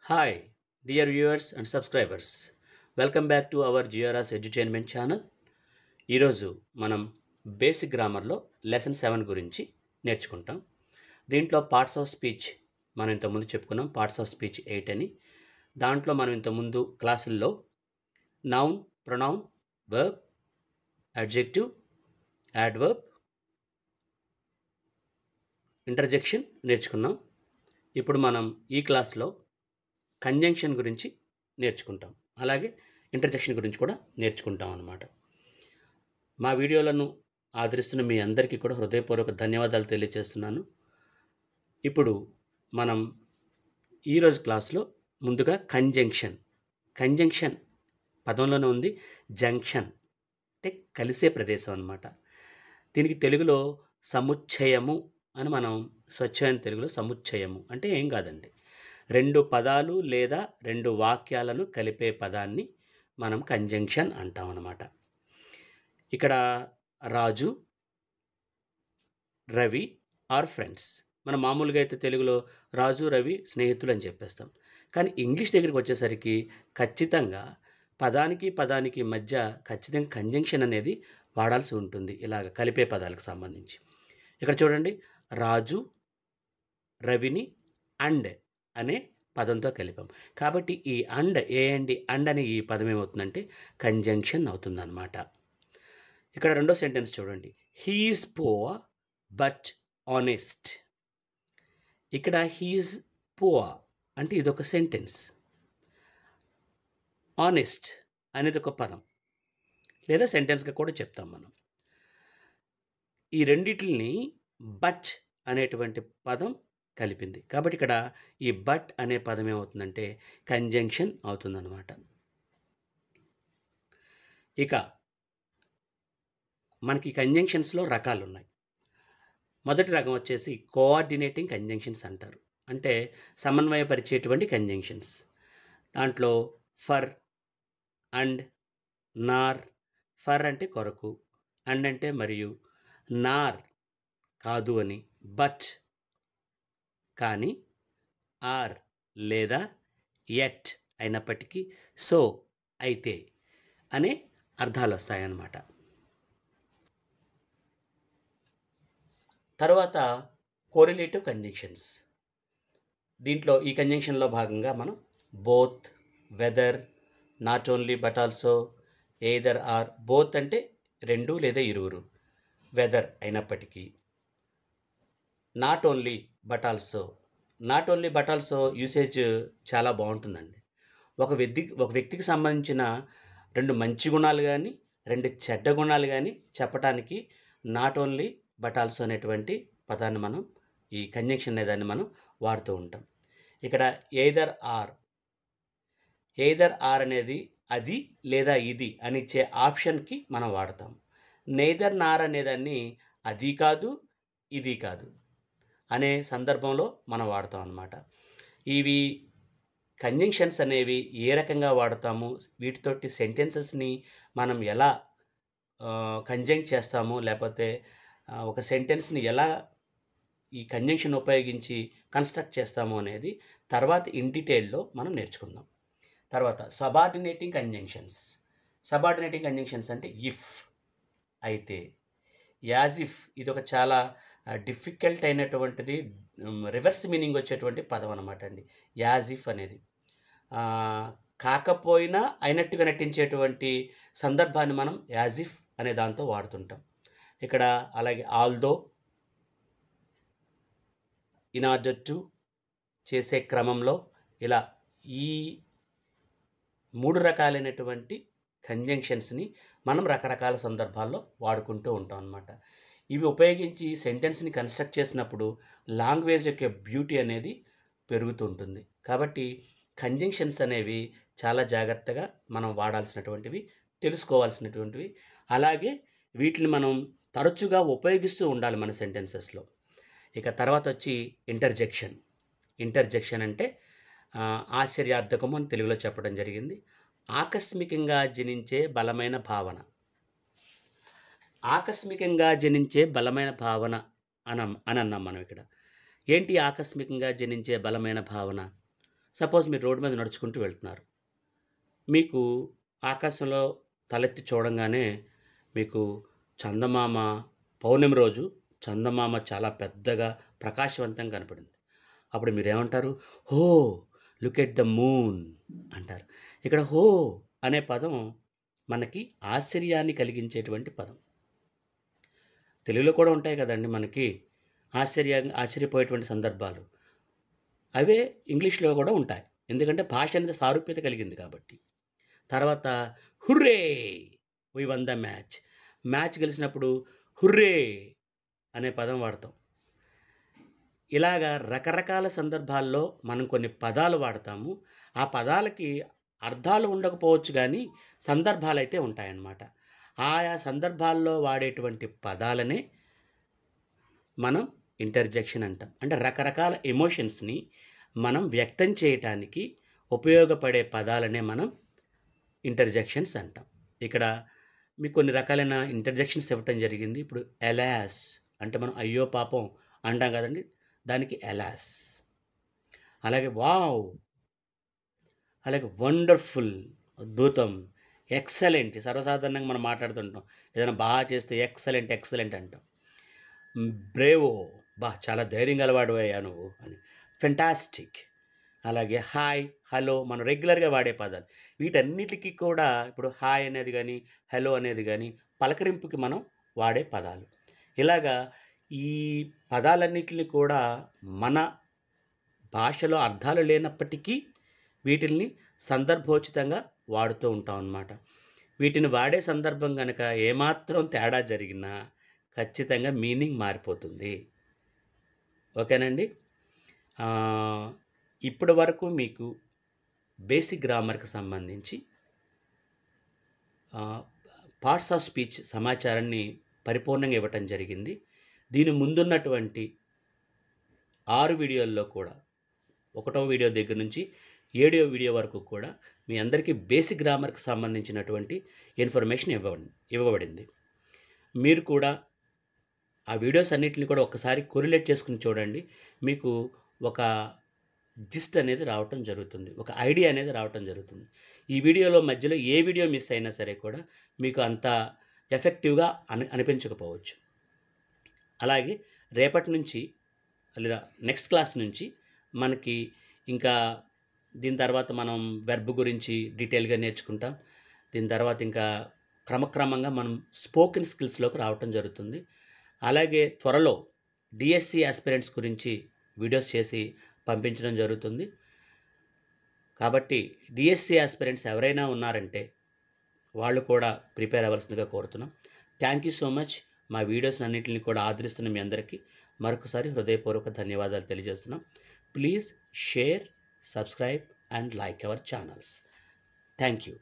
Hi, dear viewers and subscribers. Welcome back to our GRS Edutainment channel. ఈరోజు మనం basic గ్రామర్లో lesson 7 గురించి నేర్చుకుంటాం. దీంట్లో పార్ట్స్ ఆఫ్ స్పీచ్ మనం ఇంతకుముందు చెప్పుకున్నాం. పార్ట్స్ ఆఫ్ స్పీచ్ 8 అని. దాంట్లో మనం ఇంతకుముందు క్లాసుల్లో noun, pronoun, verb, adjective, adverb, interjection నేర్చుకున్నాం. ఇప్పుడు మనం ఈ క్లాస్లో కంజంక్షన్ గురించి నేర్చుకుంటాం, అలాగే ఇంటర్జెక్షన్ గురించి కూడా నేర్చుకుంటాం అన్నమాట. మా వీడియోలను ఆదరిస్తున్న మీ అందరికీ కూడా హృదయపూర్వక ధన్యవాదాలు తెలియజేస్తున్నాను. ఇప్పుడు మనం ఈరోజు క్లాస్లో ముందుగా కంజంక్షన్ పదంలోనే ఉంది. జంక్షన్ అంటే కలిసే ప్రదేశం అన్నమాట. దీనికి తెలుగులో సముచ్చయము అని మనం స్వచ్ఛమైన తెలుగులో సముచ్చయము అంటే ఏం కాదండి, రెండు పదాలు లేదా రెండు వాక్యాలను కలిపే పదాన్ని మనం కంజంక్షన్ అంటాం అన్నమాట. ఇక్కడ రాజు, రవి ఆర్ ఫ్రెండ్స్. మనం మామూలుగా అయితే తెలుగులో రాజు, రవి స్నేహితులు అని చెప్పేస్తాం. కానీ ఇంగ్లీష్ దగ్గరికి వచ్చేసరికి ఖచ్చితంగా పదానికి పదానికి మధ్య ఖచ్చితంగా కంజంక్షన్ అనేది వాడాల్సి ఉంటుంది, ఇలాగ కలిపే పదాలకు సంబంధించి. ఇక్కడ చూడండి, రాజు రవిని అండ్ అనే పదంతో కలిపాం. కాబట్టి ఈ అండ్ అండ్ అనే ఈ పదం ఏమవుతుందంటే కంజంక్షన్ అవుతుందన్నమాట. ఇక్కడ రెండో సెంటెన్స్ చూడండి, he is poor but honest. ఇక్కడ హీ ఈజ్ పువర్ అంటే ఇదొక సెంటెన్స్, ఆనెస్ట్ అనేది ఒక పదం లేదా సెంటెన్స్గా కూడా చెప్తాం మనం. ఈ రెండిటిని బట్ అనేటువంటి పదం కలిపింది. కాబట్టి ఇక్కడ ఈ బట్ అనే పదం ఏమవుతుందంటే కంజంక్షన్ అవుతుందన్నమాట. ఇక మనకి కంజంక్షన్స్లో రకాలు ఉన్నాయి. మొదటి రకం వచ్చేసి కోఆర్డినేటింగ్ కంజంక్షన్స్ అంటారు, అంటే సమన్వయపరిచేటువంటి కంజంక్షన్స్. దాంట్లో ఫర్, అండ్, నార్. ఫర్ అంటే కొరకు, అండ్ అంటే మరియు, నార్ కాదు అని, బట్ కానీ, ఆర్ లేదా ఎట్ అయినప్పటికీ, సో అయితే అనే అర్థాలు వస్తాయన్నమాట. తర్వాత కోరిలేటివ్ కంజంక్షన్స్. దీంట్లో ఈ కంజంక్షన్లో భాగంగా మనం both, whether, not only but also, either or. Both అంటే రెండు లేదా ఇరువురు, వెదర్ అయినప్పటికీ, not only but also. Not only but also usage చాలా బాగుంటుందండి. ఒక వ్యక్తికి సంబంధించిన రెండు మంచి గుణాలు కానీ రెండు చెడ్డ గుణాలు కానీ చెప్పడానికి నాట్ ఓన్లీ బట్ ఆల్సో అనేటువంటి పదాన్ని మనం, ఈ కంజంక్షన్ అనేదాన్ని మనం వాడుతూ ఉంటాం. ఇక్కడ ఎయిదర్ ఆర్ అనేది అది లేదా ఇది అని ఇచ్చే ఆప్షన్కి మనం వాడతాం. నెయిదర్ నార్ అనేదాన్ని అది కాదు ఇది కాదు అనే సందర్భంలో మనం వాడతాం అన్నమాట. ఇవి కంజంక్షన్స్ అనేవి ఏ రకంగా వాడతాము, వీటితోటి సెంటెన్సెస్ని మనం ఎలా కంజంక్ట్ చేస్తాము, లేకపోతే ఒక సెంటెన్స్ని ఎలా ఈ కంజంక్షన్ ఉపయోగించి కన్స్ట్రక్ట్ చేస్తాము అనేది తర్వాత ఇన్ డీటెయిల్లో మనం నేర్చుకుందాం. తర్వాత సబార్డినేటింగ్ కంజంక్షన్స్ అంటే ఇఫ్, అయితే, యాజ్ ఇఫ్. ఇది ఒక చాలా డిఫికల్ట్ అయినటువంటిది, రివర్స్ మీనింగ్ వచ్చేటువంటి పదం అనమాట అండి యాజ్ ఇఫ్ అనేది. కాకపోయినా అయినట్టుగా నటించేటువంటి సందర్భాన్ని మనం యాజ్ ఇఫ్ అనే దాంతో వాడుతుంటాం. ఇక్కడ అలాగే ఆల్దో, ఇన్ ఆర్డర్ టు, చేసే క్రమంలో, ఇలా ఈ మూడు రకాలైనటువంటి కంజంక్షన్స్ని మనం రకరకాల సందర్భాల్లో వాడుకుంటూ ఉంటాం అన్నమాట. ఇవి ఉపయోగించి సెంటెన్స్ని కన్స్ట్రక్ట్ చేసినప్పుడు లాంగ్వేజ్ యొక్క బ్యూటీ అనేది పెరుగుతూ ఉంటుంది. కాబట్టి కంజంక్షన్స్ అనేవి చాలా జాగ్రత్తగా మనం వాడాల్సినటువంటివి, తెలుసుకోవాల్సినటువంటివి. అలాగే వీటిని మనం తరచుగా ఉపయోగిస్తూ ఉండాలి మన సెంటెన్సెస్లో. ఇక తర్వాత వచ్చి ఇంటర్జెక్షన్ అంటే ఆశ్చర్యార్థకము అని తెలుగులో చెప్పడం జరిగింది. ఆకస్మికంగా జనించే బలమైన భావన. ఆకస్మికంగా జనించే బలమైన భావన అని అన్నాం మనం ఇక్కడ. ఏంటి ఆకస్మికంగా జనించే బలమైన భావన? సపోజ్ మీరు రోడ్డు మీద నడుచుకుంటూ వెళ్తున్నారు. మీకు ఆకాశంలో తలెత్తి చూడంగానే మీకు చందమామ పౌర్ణమి రోజు చందమామ చాలా పెద్దగా ప్రకాశవంతంగా కనపడింది. అప్పుడు మీరేమంటారు? "హో! లుక్ ఎట్ ద మూన్" అంటారు. ఇక్కడ "హో" అనే పదం మనకి ఆశ్చర్యాన్ని కలిగించేటువంటి పదం. తెలుగులో కూడా ఉంటాయి కదండీ మనకి ఆశ్చర్యపోయేటువంటి సందర్భాలు. అవే ఇంగ్లీష్‌లో కూడా ఉంటాయి. ఎందుకంటే భాష అనేది సారూప్యత కలిగింది కాబట్టి. తర్వాత hurray! V one the match. Match గెలిచినప్పుడు హుర్రే! అనే పదం వాడతాం. ఇలాగా రకరకాల సందర్భాల్లో మనం కొన్ని పదాలు వాడతాము. ఆ పదాలకి అర్థాలు ఉండకపోవచ్చు గానీ, సందర్భాలైతే ఉంటాయన్నమాట. ఆయా సందర్భాల్లో వాడేటువంటి పదాలనే మనం ఇంటర్జెక్షన్ అంటాం. అంటే రకరకాల ఎమోషన్స్‌ని మనం వ్యక్తం చేయటానికి ఉపయోగపడే పదాలనే మనం ఇంటర్జెక్షన్స్ అంటాం. ఇక్కడ మీకు కొన్ని రకాలైన ఇంటర్జెక్షన్స్ ఇవ్వటం జరిగింది. ఇప్పుడు ఎలాస్ అంటే మనం అయ్యో పాపం అంటాం కదండీ! దానికి ఎలాస్. అలాగే వావ్! అలాగే వండర్‌ఫుల్ అద్భుతం, ఎక్సలెంట్ సర్వసాధారణంగా మనం మాట్లాడుతుంటాం. ఏదైనా బాగా చేస్తే ఎక్సలెంట్ అంటాం. బ్రేవో! చాలా ధైర్యం గలవాడివయ్యా నువ్వు అని. ఫెంటాస్టిక్. అలాగే హాయ్, హలో మనం రెగ్యులర్‌గా వాడే పదాలు. వీటన్నిటికి కూడా ఇప్పుడు హాయ్ అనేది గానీ, హలో అనేది గానీ పలకరింపుకి మనం వాడే పదాలు. ఇలాగా ఈ పదాలన్నిటిని కూడా మన భాషలో అర్థాలు లేనప్పటికీ వీటిల్ని సందర్భోచితంగా వాడుతూ ఉంటాం అన్నమాట. వీటిని వాడే సందర్భం గనక ఏమాత్రం తేడా జరిగినా ఖచ్చితంగా మీనింగ్ మారిపోతుంది. ఓకేనండి. ఇప్పటి వరకు మీకు బేసిక్ గ్రామర్‌కి సంబంధించి పార్ట్స్ ఆఫ్ స్పీచ్ సమాచారాన్ని పరిపూర్ణంగా ఇవ్వటం జరిగింది. దీని ముందున్నటువంటి 6 వీడియోల్లో కూడా 1వ వీడియో దగ్గర నుంచి 7వ వీడియో వరకు కూడా మీ అందరికీ బేసిక్ గ్రామర్‌కి సంబంధించినటువంటి ఇన్ఫర్మేషన్ ఇవ్వబడింది. మీరు కూడా ఆ వీడియోస్ అన్నిటిని కూడా ఒక్కసారి కొరిలేట్ చేసుకుని చూడండి. మీకు ఒక జిస్ట్ అనేది రావటం జరుగుతుంది. ఒక ఐడియా అనేది రావటం జరుగుతుంది. ఈ వీడియోలో మధ్యలో ఏ వీడియో మిస్ అయినా సరే కూడా మీకు అంత ఎఫెక్టివ్‌గా అనిపించకపోవచ్చు. అలాగే రేపటి నుంచి లేదా నెక్స్ట్ క్లాస్ నుంచి మనకి ఇంకా దీని తర్వాత మనం వెర్బ్ గురించి డీటెయిల్‌గా నేర్చుకుంటాం. దీని తర్వాత ఇంకా క్రమక్రమంగా మనం స్పోకెన్ స్కిల్స్‌లోకి రావటం జరుగుతుంది. అలాగే త్వరలో డీఎస్సీ యాస్పిరెంట్స్ గురించి వీడియోస్ చేసి పంపించడం జరుగుతుంది. కాబట్టి డీఎస్సీ యాస్పిరెంట్స్ ఎవరైనా ఉన్నారంటే వాళ్ళు కూడా ప్రిపేర్ అవ్వాల్సిందిగా కోరుతున్నాం. Thank you so much. మా వీడియోస్ అన్నిటిని కూడా ఆదరిస్తున్న మీ అందరికీ మరొకసారి హృదయపూర్వక ధన్యవాదాలు తెలియజేస్తున్నాం. Please share, subscribe and like our channels. Thank you.